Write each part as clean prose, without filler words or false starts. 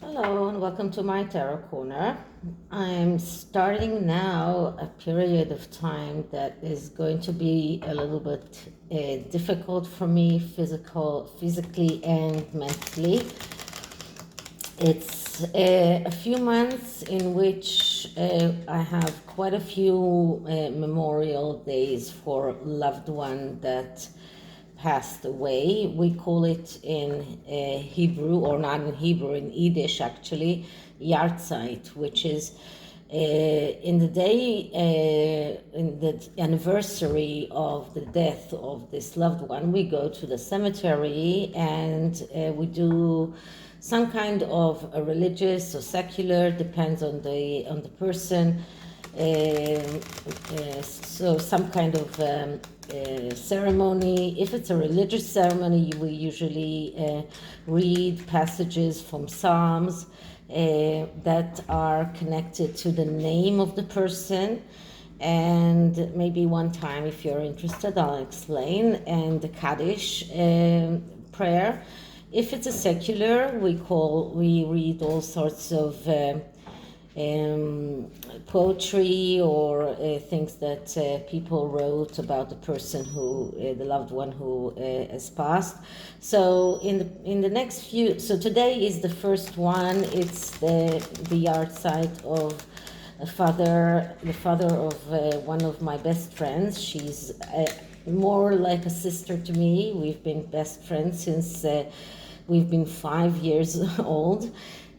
Hello and welcome to my tarot corner. I'm starting now a period of time that is going to be a little bit difficult for me, physically and mentally. It's a few months in which I have quite a few memorial days for loved one that passed away. We call it in Hebrew, or not in Hebrew, in Yiddish actually, Yahrzeit, which is in the day, in the anniversary of the death of this loved one, we go to the cemetery and we do some kind of a religious or secular, depends on the person. So some kind of ceremony. If it's a religious ceremony, we usually read passages from Psalms that are connected to the name of the person. And maybe one time, if you're interested, I'll explain. And the Kaddish prayer. If it's a secular, we read all sorts of poetry or things that people wrote about the person who, the loved one who has passed. So in the next few, so today is the first one. It's the Yahrzeit of the father of one of my best friends. She's more like a sister to me. We've been best friends since we've been 5 years old.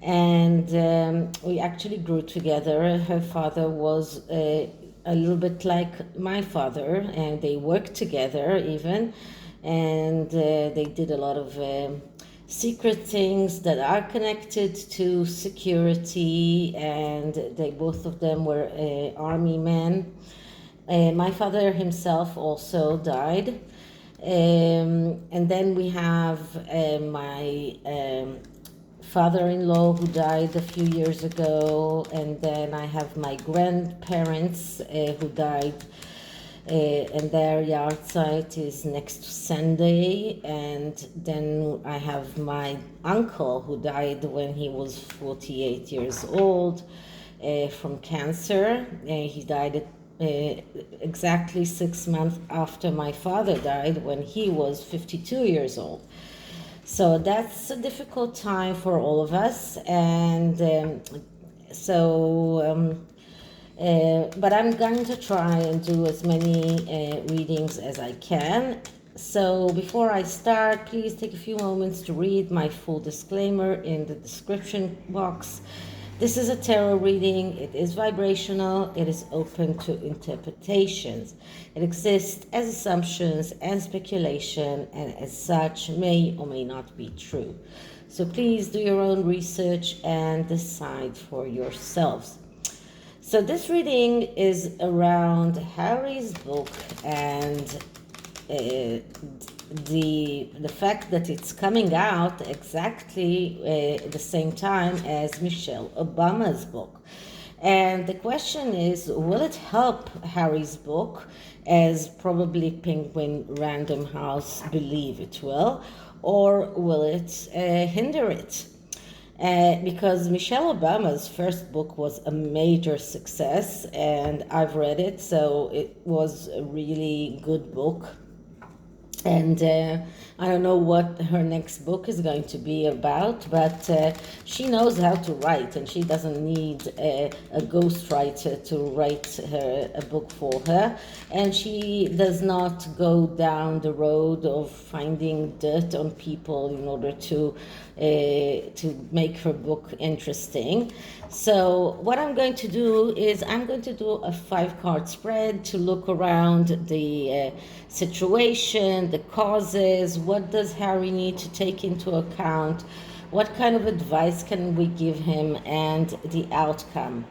And we actually grew together. Her father was a little bit like my father, and they worked together even. And they did a lot of secret things that are connected to security, and they both of them were army men. My father himself also died. And then we have my father-in-law who died a few years ago, and then I have my grandparents who died, and their Yahrzeit is next Sunday. And then I have my uncle who died when he was 48 years old from cancer. He died at exactly 6 months after my father died, when he was 52 years old. So that's a difficult time for all of us. And but I'm going to try and do as many readings as I can. So before I start, please take a few moments to read my full disclaimer in the description box. This is a tarot reading. It is vibrational. It is open to interpretations. It exists as assumptions and speculation, and as such may or may not be true. So please do your own research and decide for yourselves. So this reading is around Harry's book and the fact that it's coming out exactly the same time as Michelle Obama's book. And the question is, will it help Harry's book, as probably Penguin Random House believe it will, or will it hinder it? Because Michelle Obama's first book was a major success, and I've read it, so it was a really good book. And I don't know what her next book is going to be about, but she knows how to write, and she doesn't need a ghostwriter to write her a book for her. And she does not go down the road of finding dirt on people in order to make her book interesting. So what I'm going to do is I'm going to do a 5-card spread to look around the situation, the causes, what does Harry need to take into account, what kind of advice can we give him, and the outcome.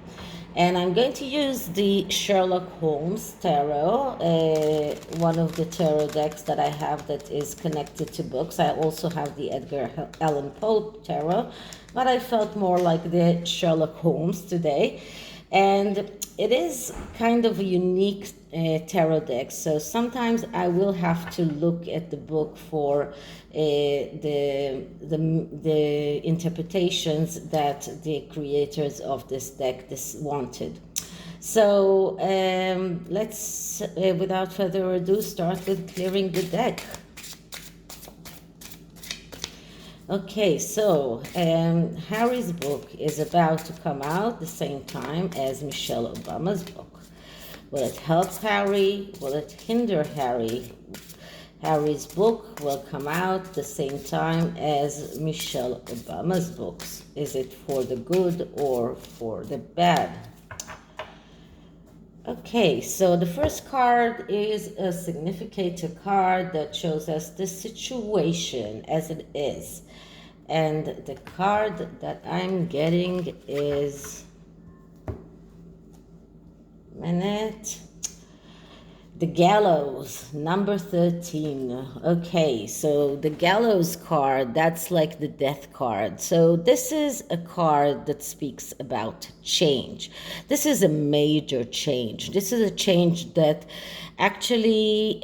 And I'm going to use the Sherlock Holmes tarot, one of the tarot decks that I have that is connected to books. I also have the Edgar Allan Poe tarot, but I felt more like the Sherlock Holmes today. And it is kind of a unique tarot deck. So sometimes I will have to look at the book for the interpretations that the creators of this deck wanted. So let's, without further ado, start with clearing the deck. Okay, so Harry's book is about to come out the same time as Michelle Obama's book. Will it help Harry? Will it hinder Harry? Harry's book will come out the same time as Michelle Obama's books. Is it for the good or for the bad? Okay, so the first card is a significator card that shows us the situation as it is. And the card that I'm getting is the Gallows, number 13. Okay, so the Gallows card, that's like the death card. So this is a card that speaks about change. This is a major change. This is a change that actually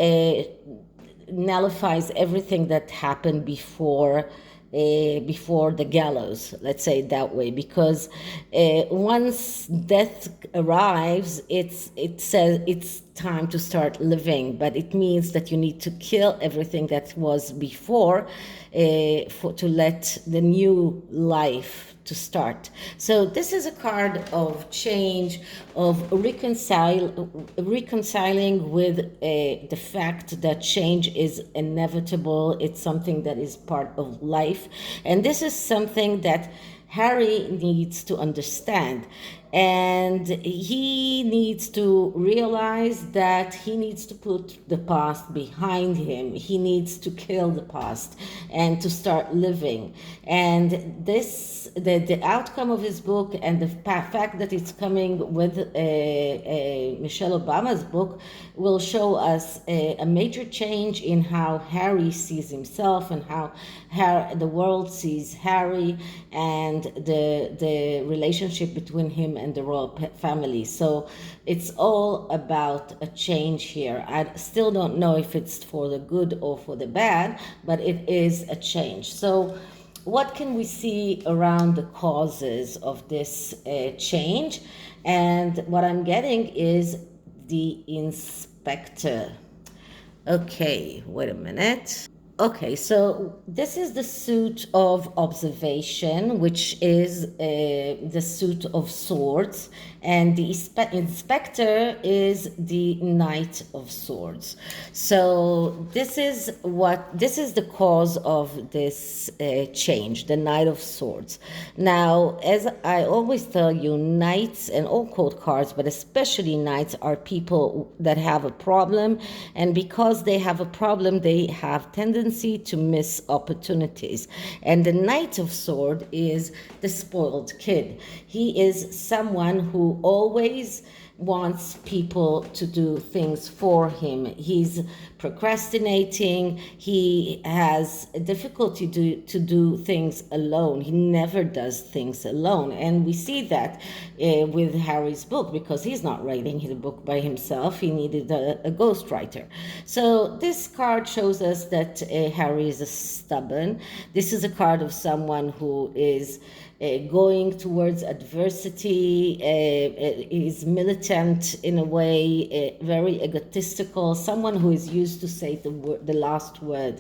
nullifies everything that happened before the gallows, let's say it that way, because once death arrives, it says it's time to start living, but it means that you need to kill everything that was before to let the new life to start. So this is a card of change, of reconciling with the fact that change is inevitable. It's something that is part of life. And this is something that Harry needs to understand. And he needs to realize that he needs to put the past behind him. He needs to kill the past and to start living. And this, the outcome of his book and the fact that it's coming with Michelle Obama's book will show us a major change in how Harry sees himself and how the world sees Harry, and the relationship between him and the royal family. So it's all about a change here. I still don't know if it's for the good or for the bad, but it is a change. So what can we see around the causes of this change? And what I'm getting is the inspector. Okay, wait a minute. Okay, so this is the suit of observation, which is the suit of swords, and the inspector is the knight of swords. So this is the cause of this change, the knight of swords. Now, as I always tell you, knights and all court cards, but especially knights, are people that have a problem, and because they have a problem, they have tendency to miss opportunities. And the Knight of Swords is the spoiled kid. He is someone who always wants people to do things for him. He's procrastinating. He has difficulty to do things alone. He never does things alone. And we see that with Harry's book, because he's not writing his book by himself. He needed a ghostwriter. So this card shows us that Harry is stubborn. This is a card of someone who is going towards adversity, is militant in a way, very egotistical, someone who is used to say the last word.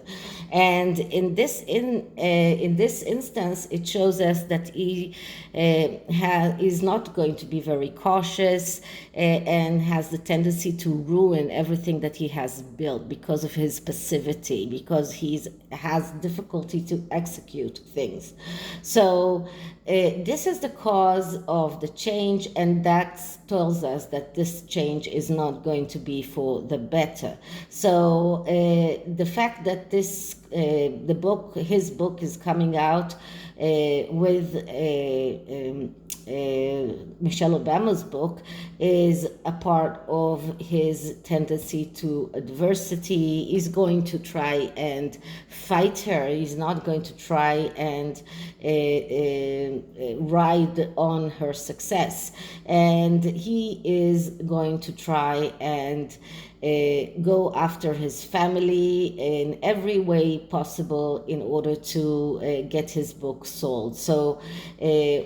And in this instance, it shows us that he is not going to be very cautious and has the tendency to ruin everything that he has built because of his passivity, because he has difficulty to execute things. So this is the cause of the change, and that tells us that this change is not going to be for the better. So the fact that his book is coming out with Michelle Obama's book is a part of his tendency to adversity. He's going to try and fight her. He's not going to try and ride on her success. And he is going to try and go after his family in every way possible in order to get his book sold. So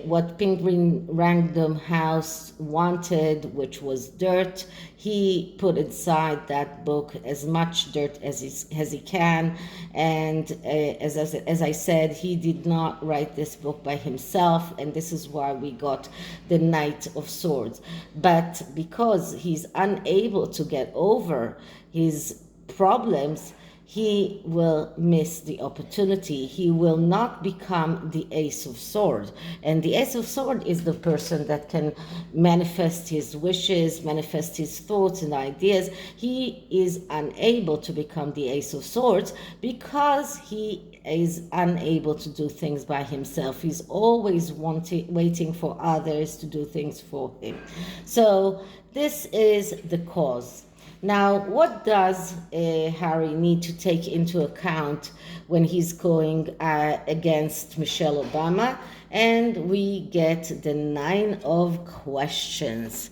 what Penguin Random House wanted, which was dirt, he put inside that book as much dirt as he can. And as I said, he did not write this book by himself, and this is why we got the Knight of Swords. But because he's unable to get over his problems, he will miss the opportunity. He will not become the Ace of Swords. And the Ace of Swords is the person that can manifest his wishes, manifest his thoughts and ideas. He is unable to become the Ace of Swords because he is unable to do things by himself. He's always waiting for others to do things for him. So this is the cause. Now, what does Harry need to take into account when he's going against Michelle Obama? And we get the 9 of questions.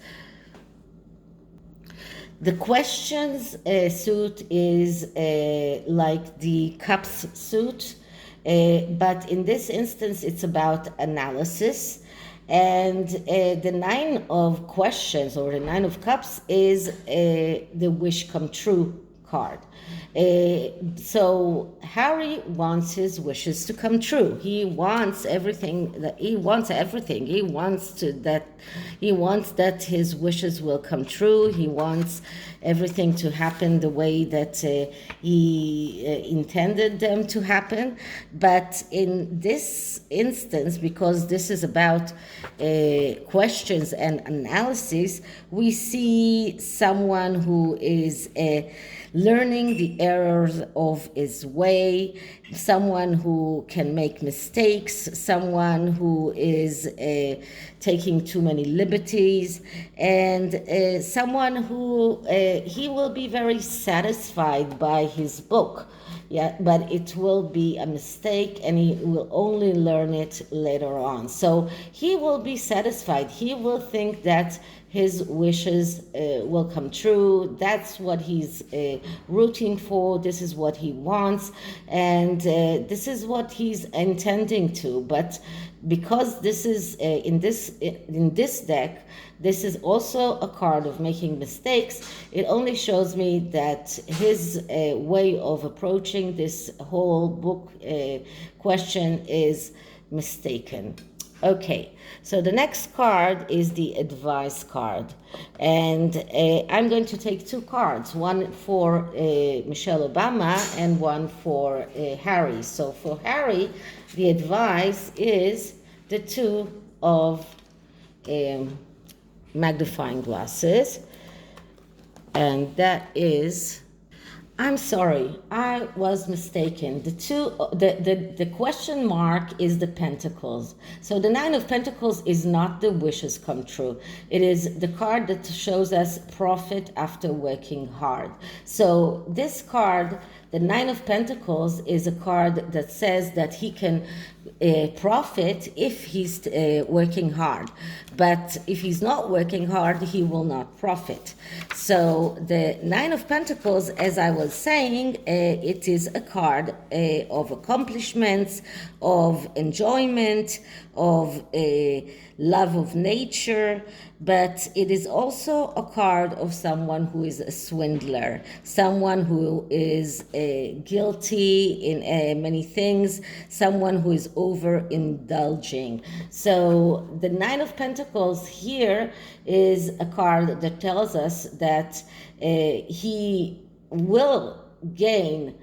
The questions suit is like the cups suit, but in this instance, it's about analysis. And the 9 of questions, or the 9 of cups, is the wish come true card. So Harry wants his wishes to come true. He wants everything. He wants that his wishes will come true. He wants everything to happen the way that he intended them to happen. But in this instance, because this is about questions and analysis, we see someone who is learning the errors of his way, someone who can make mistakes, someone who is taking too many liberties, and someone who he will be very satisfied by his book. Yeah, but it will be a mistake and he will only learn it later on. So he will be satisfied. He will think that his wishes will come true. That's what he's rooting for. This is what he wants. And this is what he's intending to. But because this is in this deck, this is also a card of making mistakes. It only shows me that his way of approaching this whole book question is mistaken. Okay, so the next card is the advice card. And I'm going to take 2 cards, one for Michelle Obama and one for Harry. So for Harry, the advice is the 2 of magnifying glasses, and that is, I'm sorry, I was mistaken. The question mark is the Pentacles. So the 9 of Pentacles is not the wishes come true. It is the card that shows us profit after working hard. So this card, the 9 of Pentacles, is a card that says that he can profit if he's working hard. But if he's not working hard, he will not profit. So the 9 of Pentacles, as I was saying, it is a card of accomplishments, of enjoyment, of love of nature, but it is also a card of someone who is a swindler, someone who is guilty in many things, someone who is overindulging. So the 9 of Pentacles here is a card that tells us that he will gain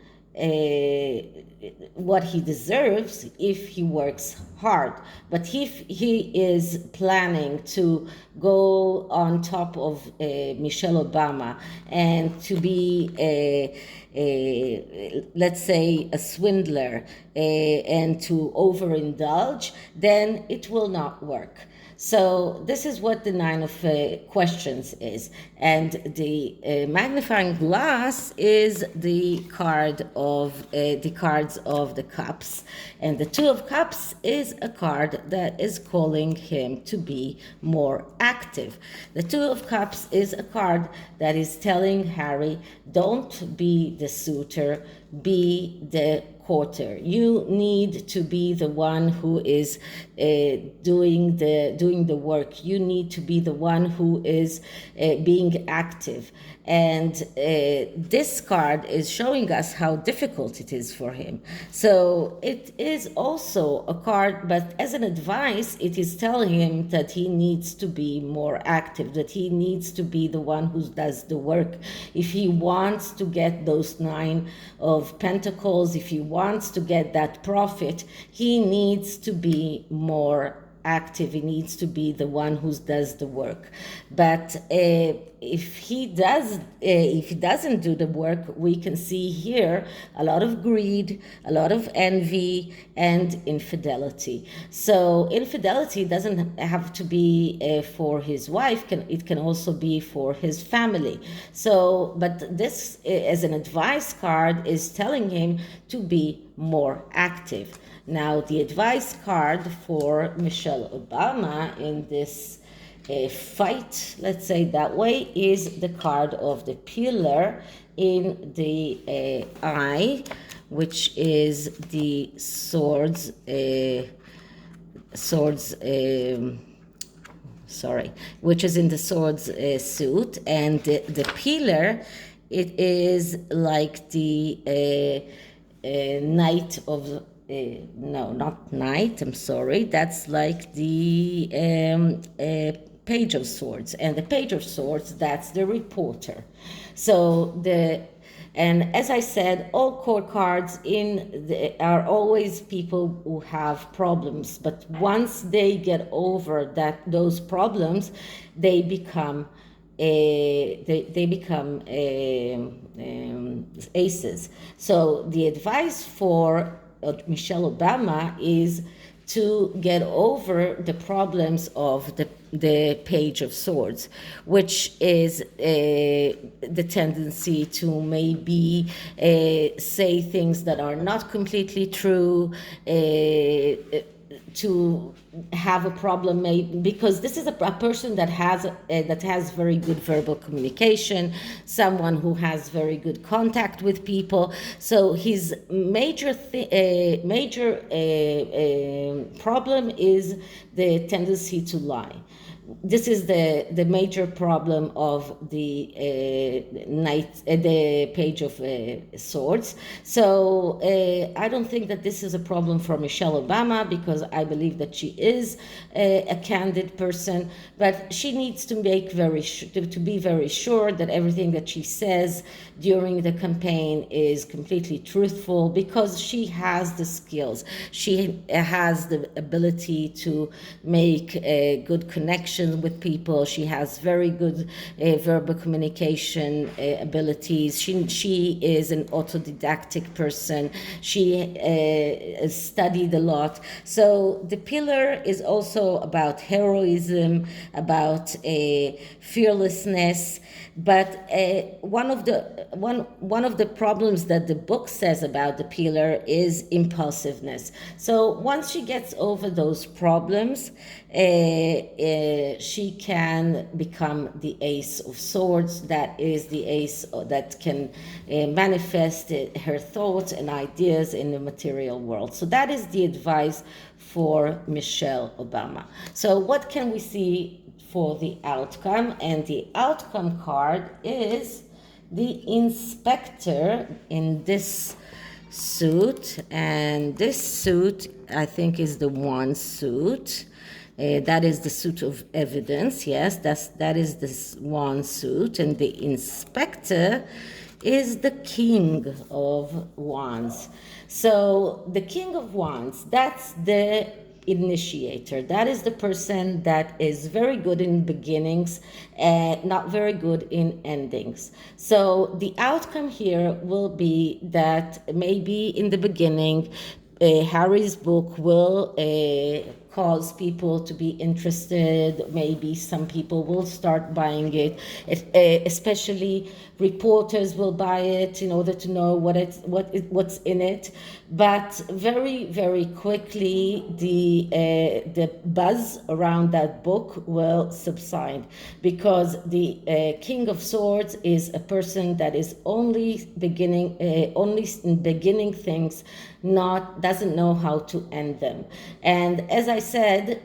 what he deserves if he works hard. But if he is planning to go on top of Michelle Obama and to be let's say a swindler and to overindulge, then it will not work. So this is what the Nine of Questions is. And the magnifying glass is the cards of the Cups. And the Two of Cups is a card that is calling him to be more active. The Two of Cups is a card that is telling Harry, don't be the suitor, be the courter. You need to be the one who is doing the work. You need to be the one who is being active. And this card is showing us how difficult it is for him. So it is also a card, but as an advice, it is telling him that he needs to be more active, that he needs to be the one who does the work. If he wants to get those Nine of Pentacles, if he wants to get that profit, he needs to be more active. He needs to be the one who does the work. But if he doesn't do the work, we can see here a lot of greed, a lot of envy, and infidelity. So infidelity doesn't have to be for his wife. It can also be for his family. So, but this as an advice card is telling him to be more active. Now, the advice card for Michelle Obama in this fight, let's say that way, is the card of the pillar in the eye, which is the swords, which is in the swords suit, and the pillar, it is like the knight of no, not knight, I'm sorry, that's like the page of swords, and the page of swords, that's the reporter. So and as I said, all court cards are always people who have problems, but once they get over those problems, they become aces. So the advice for Michelle Obama is to get over the problems of the page of swords, which is the tendency to maybe say things that are not completely true, to have a problem, because this is a person that has very good verbal communication, someone who has very good contact with people. So his major problem is the tendency to lie. This is the major problem of the the page of swords. So I don't think that this is a problem for Michelle Obama, because I believe that she is a candid person, but she needs to be very sure that everything that she says during the campaign is completely truthful, because she has the skills, she has the ability to make good connections with people. She has very good verbal communication abilities. She is an autodidactic person. She studied a lot. So the pillar is also about heroism, about fearlessness. But one of the problems that the book says about the pillar is impulsiveness. So once she gets over those problems, she can become the Ace of Swords. That is the ace that can manifest her thoughts and ideas in the material world. So that is the advice for Michelle Obama. So what can we see for the outcome? And the outcome card is the Inspector in this suit, and this suit I think is the one suit. That is the suit of evidence. Yes, that is this one suit, and the Inspector is the King of Wands. So the King of Wands, that's the initiator. That is the person that is very good in beginnings and not very good in endings. So the outcome here will be that maybe in the beginning, Harry's book will cause people to be interested. Maybe some people will start buying it, especially reporters will buy it in order to know what's in it. But very, very quickly, the buzz around that book will subside, because the King of Swords is a person that is only beginning things, doesn't know how to end them. And as I said,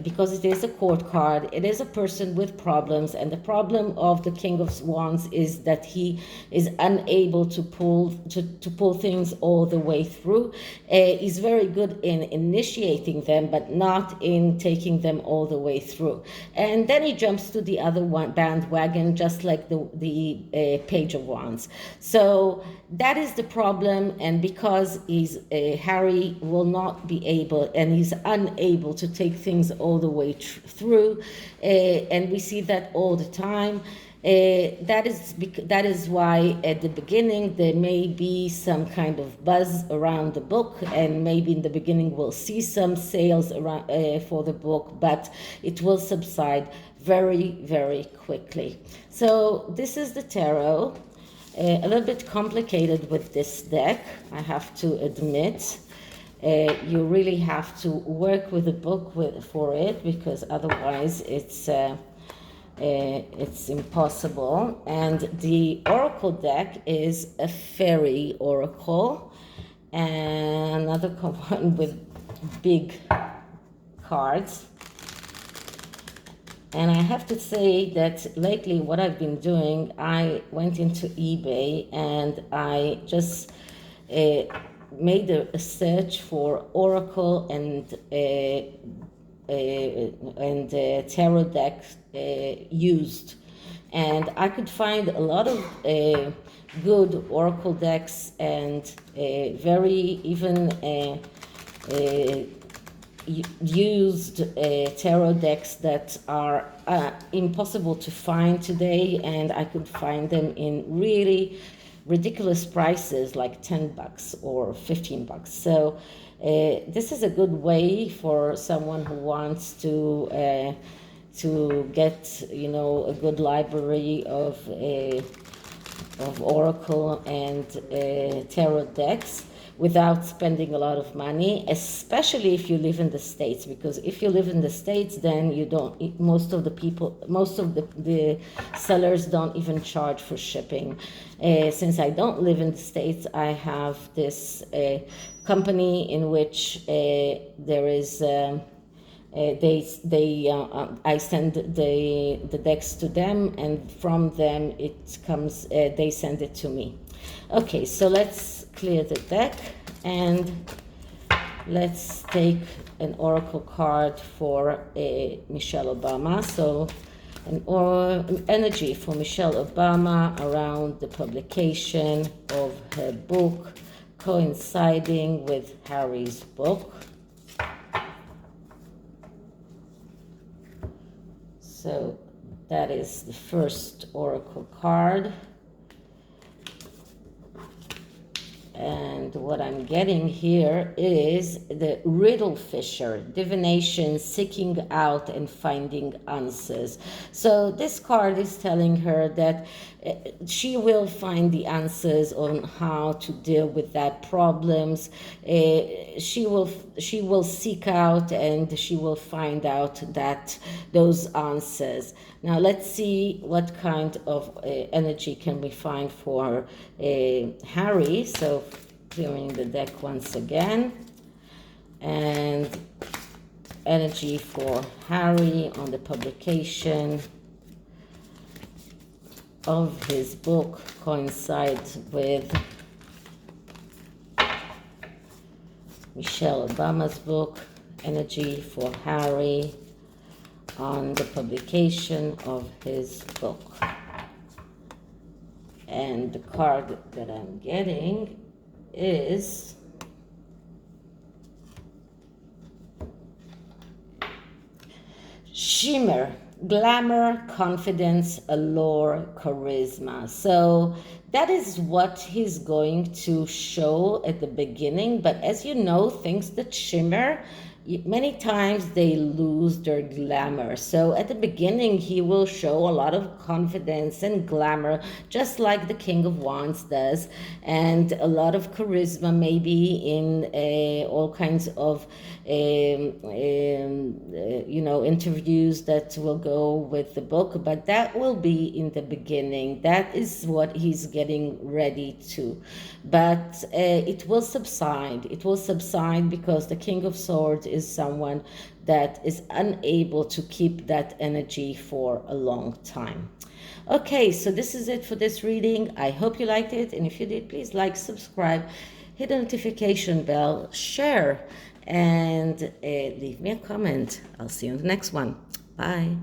because it is a court card, it is a person with problems, and the problem of the King of Wands is that he is unable to pull things all the way through. He's very good in initiating them, but not in taking them all the way through. And then he jumps to the other one bandwagon, just like the Page of Wands. So that is the problem, and because Harry will not be able, and he's unable to take things all the way through, and we see that all the time. That is why at the beginning there may be some kind of buzz around the book, and maybe in the beginning we'll see some sales around for the book, but it will subside very, very quickly. So this is the tarot. A little bit complicated with this deck, I have to admit. You really have to work with the book for it, because otherwise it's impossible. And the oracle deck is a fairy oracle, and another one with big cards. And I have to say that lately what I've been doing, I went into eBay and I just made a search for oracle and tarot decks used. And I could find a lot of good oracle decks, and very even used tarot decks that are impossible to find today, and I could find them in really ridiculous prices, like $10 or $15. So this is a good way for someone who wants to get, a good library of oracle and tarot decks without spending a lot of money, especially if you live in the States, because if you live in the States, then you don't, most of the sellers don't even charge for shipping. Since I don't live in the States, I have this company in which there is I send the decks to them, and from them it comes, they send it to me. Okay, so let's clear the deck and let's take an oracle card for Michelle Obama. So an energy for Michelle Obama around the publication of her book, coinciding with Harry's book. So that is the first oracle card. And what I'm getting here is the riddle fisher, divination, seeking out and finding answers. So this card is telling her that she will find the answers on how to deal with that problems. She will seek out and she will find out that those answers. Now let's see what kind of energy can we find for Harry. So clearing the deck once again, and energy for Harry on the publication of his book coincides with Michelle Obama's book. Energy for Harry on the publication of his book. And the card that I'm getting is shimmer, glamour, confidence, allure, charisma. So that is what he's going to show at the beginning. But as you know, things that shimmer, many times they lose their glamour. So at the beginning, he will show a lot of confidence and glamour, just like the King of Wands does, and a lot of charisma, maybe in all kinds of interviews that will go with the book. But that will be in the beginning. That is what he's getting ready to. But it will subside. It will subside because the King of Swords is someone that is unable to keep that energy for a long time. Okay, so this is it for this reading. I hope you liked it, and if you did, please like, subscribe, hit the notification bell, share, and leave me a comment. I'll see you in the next one. Bye.